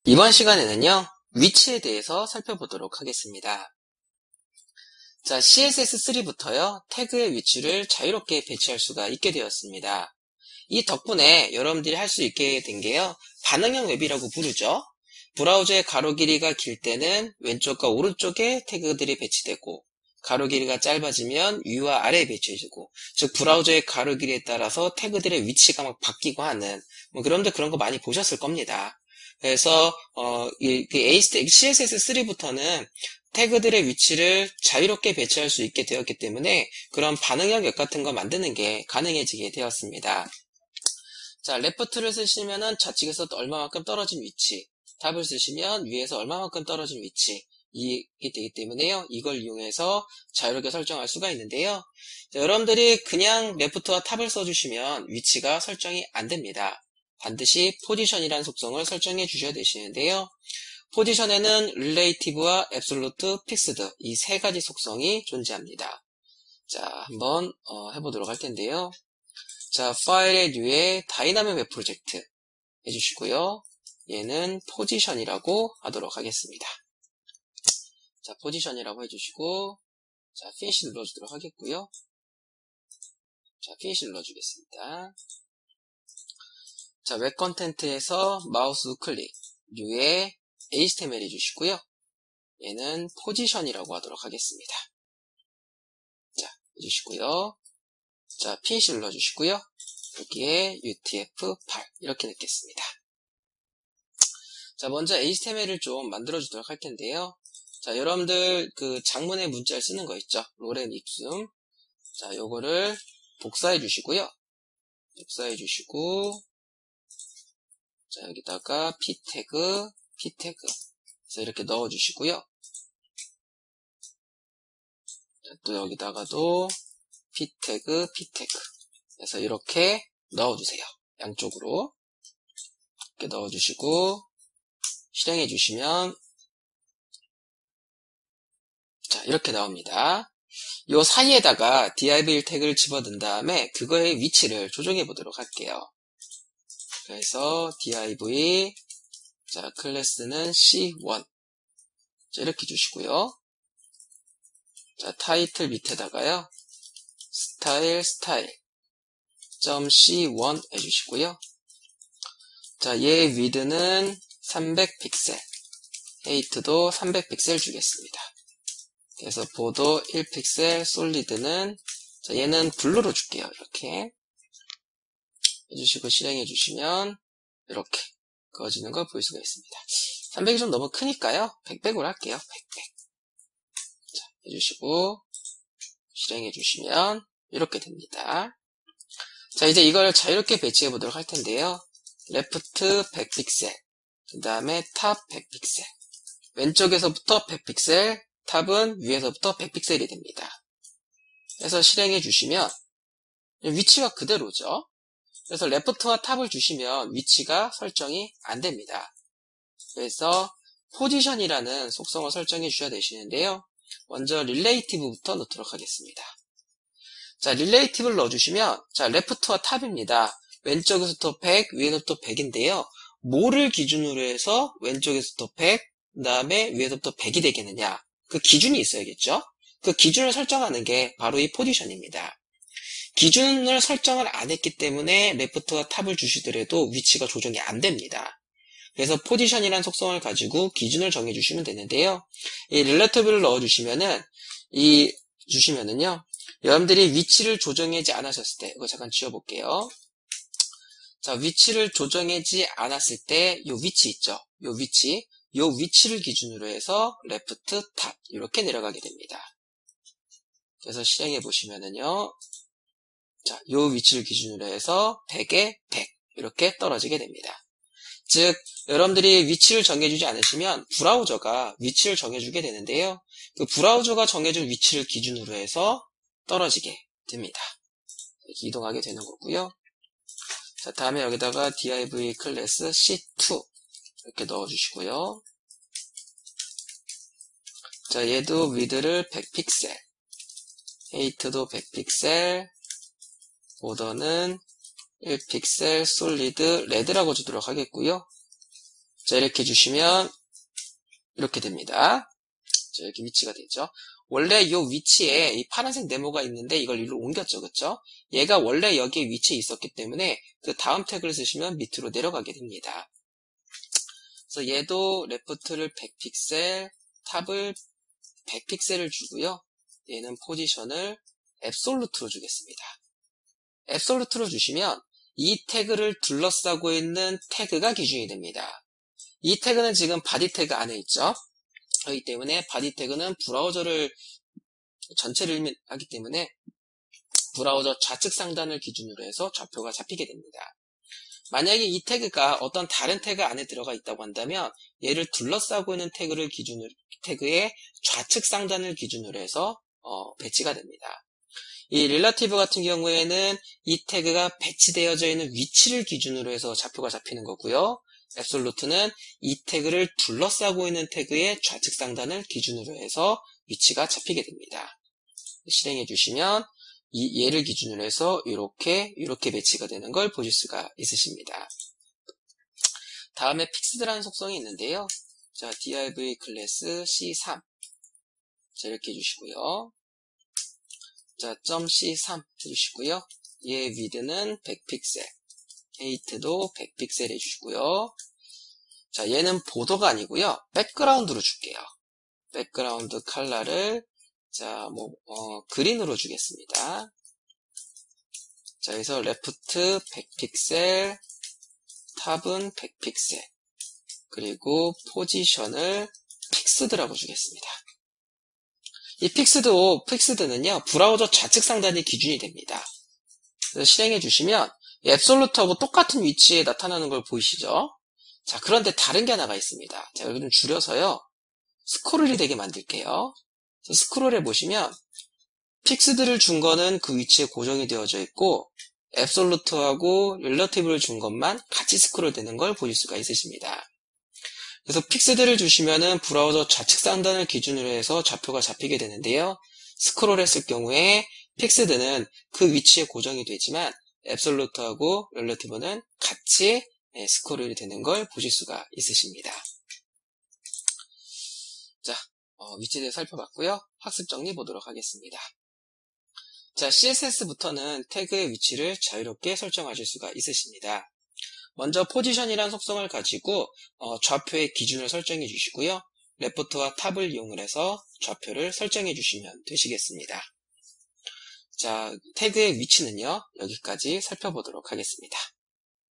이번 시간에는요, 위치에 대해서 살펴보도록 하겠습니다. 자, CSS3부터요, 태그의 위치를 자유롭게 배치할 수가 있게 되었습니다. 이 덕분에 여러분들이 할 수 있게 된 게요, 반응형 웹이라고 부르죠. 브라우저의 가로 길이가 길 때는 왼쪽과 오른쪽에 태그들이 배치되고, 가로 길이가 짧아지면 위와 아래에 배치해주고, 즉 브라우저의 가로 길이에 따라서 태그들의 위치가 막 바뀌고 하는, 그런데 그런 거 많이 보셨을 겁니다. 그래서 CSS3부터는 태그들의 위치를 자유롭게 배치할 수 있게 되었기 때문에 그런 반응형 웹 같은 거 만드는 게 가능해지게 되었습니다. 자, 레프트를 쓰시면은 좌측에서 얼마만큼 떨어진 위치, 탑을 쓰시면 위에서 얼마만큼 떨어진 위치, 이게 되기 때문에요. 이걸 이용해서 자유롭게 설정할 수가 있는데요. 자, 여러분들이 그냥 레프트와 탑을 써주시면 위치가 설정이 안 됩니다. 반드시 포지션이라는 속성을 설정해 주셔야 되시는데요. 포지션에는 릴레이티브와 앱솔루트, 픽스드 이 세 가지 속성이 존재합니다. 자, 한번 해보도록 할 텐데요. 자, 파일의 뉴에 다이나믹 웹 프로젝트 해주시고요. 얘는 포지션이라고 하도록 하겠습니다. 자, 포지션이라고 해주시고, 자, 피니시 눌러주도록 하겠고요. 자, 피니시 눌러주겠습니다. 자, 웹 컨텐트에서 마우스 클릭, 뉴에 HTML 해주시고요. 얘는 포지션이라고 하도록 하겠습니다. 자, 해주시고요. 자, 피니시 눌러주시고요. 여기에 UTF-8 이렇게 넣겠습니다. 자, 먼저 HTML을 좀 만들어주도록 할 텐데요. 자, 여러분들 그 장문의 문자를 쓰는 거 있죠? 로렌 입숨. 자, 요거를 복사해 주시고요. 복사해 주시고, 자, 여기다가 p 태그. 그래서 이렇게 넣어 주시고요. 또 여기다가도 p 태그. 그래서 이렇게 넣어 주세요. 양쪽으로. 이렇게 넣어 주시고, 실행해 주시면, 자, 이렇게 나옵니다. 요 사이에다가 div 태그를 집어넣은 다음에 그거의 위치를 조정해 보도록 할게요. 그래서 div, 자, 클래스는 C1. 자, 이렇게 주시고요. 자, 타이틀 밑에다가요. 스타일, .c1 해주시고요. 자, 얘 위드는 300픽셀, 헤이트도 300픽셀 주겠습니다. 그래서 보도 1픽셀, 솔리드는, 자, 얘는 블루로 줄게요. 이렇게 해주시고 실행해 주시면 이렇게 그어지는 걸 볼 수가 있습니다. 300이 좀 너무 크니까요. 100으로 할게요. 100. 자, 해주시고 실행해 주시면 이렇게 됩니다. 자, 이제 이걸 자유롭게 배치해 보도록 할 텐데요. 레프트 100픽셀, 그 다음에 탑 100픽셀, 왼쪽에서부터 100픽셀, 탑은 위에서부터 100픽셀이 됩니다. 그래서 실행해 주시면 위치가 그대로죠. 그래서 레프트와 탑을 주시면 위치가 설정이 안 됩니다. 그래서 포지션이라는 속성을 설정해 주셔야 되시는데요. 먼저 릴레이티브부터 넣도록 하겠습니다. 자, 릴레이티브를 넣어주시면, 자, 레프트와 탑입니다. 왼쪽에서부터 100, 위에서부터 100인데요. 뭐를 기준으로 해서 왼쪽에서부터 100, 그 다음에 위에서부터 100이 되겠느냐. 그 기준이 있어야겠죠? 그 기준을 설정하는 게 바로 이 포지션입니다. 기준을 설정을 안 했기 때문에 레프트와 탑을 주시더라도 위치가 조정이 안 됩니다. 그래서 포지션이라는 속성을 가지고 기준을 정해 주시면 되는데요. 이 릴레이티브를 넣어주시면은, 주시면은요, 여러분들이 위치를 조정하지 않으셨을 때, 이거 잠깐 지워볼게요. 자, 위치를 조정하지 않았을 때, 요 위치 있죠? 요 위치를 기준으로 해서 레프트, 탑, 이렇게 내려가게 됩니다. 그래서 실행해 보시면은요, 자, 요 위치를 기준으로 해서 100에 100, 이렇게 떨어지게 됩니다. 즉, 여러분들이 위치를 정해주지 않으시면 브라우저가 위치를 정해주게 되는데요. 그 브라우저가 정해준 위치를 기준으로 해서 떨어지게 됩니다. 이렇게 이동하게 되는 거고요. 자, 다음에 여기다가 div 클래스 c2 이렇게 넣어주시고요. 자, 얘도 위드를 100픽셀, 헤이트도 100픽셀, 보더는 1픽셀, 솔리드, 레드라고 주도록 하겠고요. 자, 이렇게 해주시면 이렇게 됩니다. 자, 이렇게 위치가 되죠. 원래 이 위치에 이 파란색 네모가 있는데 이걸 일로 옮겼죠. 그쵸? 얘가 원래 여기에 위치에 있었기 때문에 그 다음 태그를 쓰시면 밑으로 내려가게 됩니다. 그래서 얘도 레프트를 100픽셀, 탑을 100픽셀을 주고요. 얘는 포지션을 앱솔루트로 주겠습니다. 앱솔루트로 주시면 이 태그를 둘러싸고 있는 태그가 기준이 됩니다. 이 태그는 지금 바디 태그 안에 있죠. 그렇기 때문에 바디 태그는 브라우저를 전체를 하기 때문에 브라우저 좌측 상단을 기준으로 해서 좌표가 잡히게 됩니다. 만약에 이 태그가 어떤 다른 태그 안에 들어가 있다고 한다면 얘를 둘러싸고 있는 태그의 좌측 상단을 기준으로 해서 배치가 됩니다. 이 relative 같은 경우에는 이 태그가 배치되어져 있는 위치를 기준으로 해서 좌표가 잡히는 거고요. absolute는 이 태그를 둘러싸고 있는 태그의 좌측 상단을 기준으로 해서 위치가 잡히게 됩니다. 실행해 주시면 얘를 기준으로 해서 이렇게 배치가 되는 걸 보실 수가 있으십니다. 다음에 픽스드라는 속성이 있는데요. 자, div 클래스 c3 자, 이렇게 해주시고요. 자, .c3 해주시고요. 얘 width는 100픽셀, height도 100픽셀 해주시고요. 자, 얘는 보더가 아니고요. 백그라운드로 줄게요. 백그라운드 컬러를 자, 그린으로 주겠습니다. 자, 여기서 레프트 100픽셀, 탑은 100픽셀, 그리고 포지션을 픽스드라고 주겠습니다. 이 픽스드는요, 브라우저 좌측 상단이 기준이 됩니다. 그래서 실행해 주시면 앱솔루트하고 똑같은 위치에 나타나는 걸 보이시죠? 자, 그런데 다른 게 하나가 있습니다. 자, 여기 좀 줄여서요, 스크롤이 되게 만들게요. 스크롤해 보시면 픽스드를 준 거는 그 위치에 고정이 되어져 있고 앱솔루트하고 릴러티브를 준 것만 같이 스크롤 되는 걸 보실 수가 있으십니다. 그래서 픽스드를 주시면은 브라우저 좌측 상단을 기준으로 해서 좌표가 잡히게 되는데요. 스크롤 했을 경우에 픽스드는 그 위치에 고정이 되지만 앱솔루트하고 릴러티브는 같이 스크롤이 되는 걸 보실 수가 있으십니다. 자, 위치에 대해서 살펴봤고요. 학습 정리 보도록 하겠습니다. 자, CSS부터는 태그의 위치를 자유롭게 설정하실 수가 있으십니다. 먼저 포지션이란 속성을 가지고 좌표의 기준을 설정해 주시고요. 레프트와 탑을 이용을 해서 좌표를 설정해 주시면 되시겠습니다. 자, 태그의 위치는요, 여기까지 살펴보도록 하겠습니다.